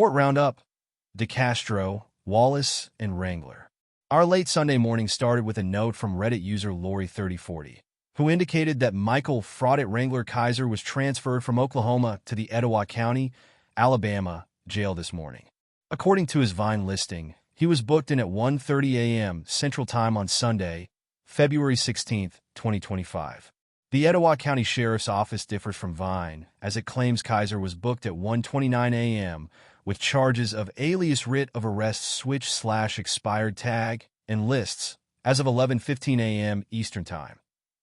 Court Roundup, DeCastro, Wallace, and Wrangler. Our late Sunday morning started with a note from Reddit user Lori3040, who indicated that Michael Fraudit Wrangler Kiser was transferred from Oklahoma to the Etowah County, Alabama, jail this morning. According to his Vine listing, he was booked in at 1:30 a.m. Central Time on Sunday, February 16, 2025. The Etowah County Sheriff's Office differs from Vine, as it claims Kiser was booked at 1:29 a.m. with charges of alias writ of arrest switch/expired tag and lists as of 11:15 a.m. Eastern Time.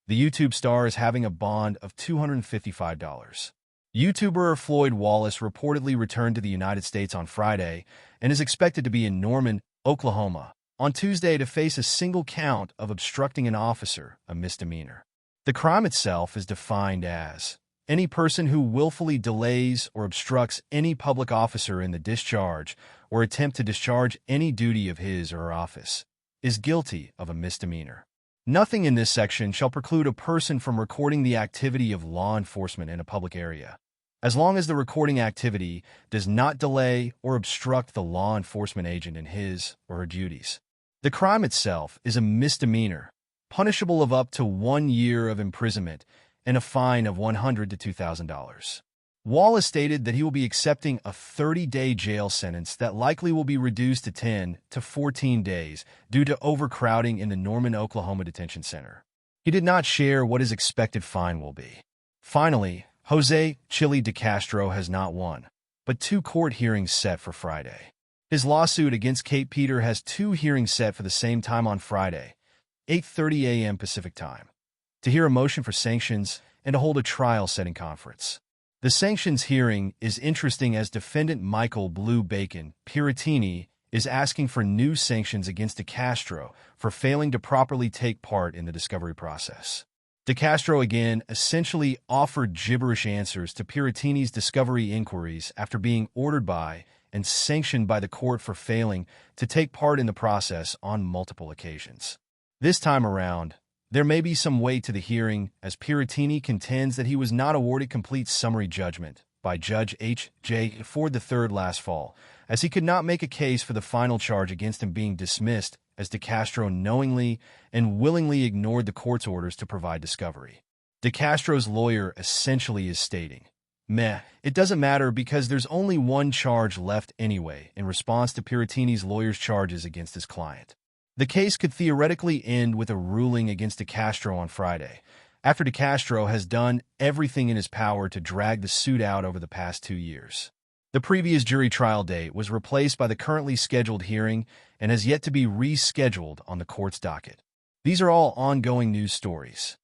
The YouTube star is having a bond of $255. YouTuber Floyd Wallace reportedly returned to the United States on Friday and is expected to be in Norman, Oklahoma, on Tuesday to face a single count of obstructing an officer, a misdemeanor. The crime itself is defined as any person who willfully delays or obstructs any public officer in the discharge or attempt to discharge any duty of his or her office is guilty of a misdemeanor. Nothing in this section shall preclude a person from recording the activity of law enforcement in a public area, as long as the recording activity does not delay or obstruct the law enforcement agent in his or her duties. The crime itself is a misdemeanor, punishable of up to 1 year of imprisonment and a fine of $100 to $2,000. Wallace stated that he will be accepting a 30-day jail sentence that likely will be reduced to 10 to 14 days due to overcrowding in the Norman, Oklahoma Detention Center. He did not share what his expected fine will be. Finally, Jose "Chili" DeCastro has not won, but 2 court hearings set for Friday. His lawsuit against Kate Peter has 2 hearings set for the same time on Friday, 8:30 a.m. Pacific Time, to hear a motion for sanctions and to hold a trial-setting conference. The sanctions hearing is interesting as defendant Michael "Blue Bacon" Piratini is asking for new sanctions against DeCastro for failing to properly take part in the discovery process. DeCastro again essentially offered gibberish answers to Piratini's discovery inquiries after being ordered by and sanctioned by the court for failing to take part in the process on multiple occasions. This time around, there may be some weight to the hearing as Piratini contends that he was not awarded complete summary judgment by Judge H.J. Ford III last fall, as he could not make a case for the final charge against him being dismissed as DeCastro knowingly and willingly ignored the court's orders to provide discovery. DeCastro's lawyer essentially is stating, it doesn't matter because there's only one charge left anyway in response to Piratini's lawyer's charges against his client. The case could theoretically end with a ruling against DeCastro on Friday, after DeCastro has done everything in his power to drag the suit out over the past 2 years. The previous jury trial date was replaced by the currently scheduled hearing and has yet to be rescheduled on the court's docket. These are all ongoing news stories.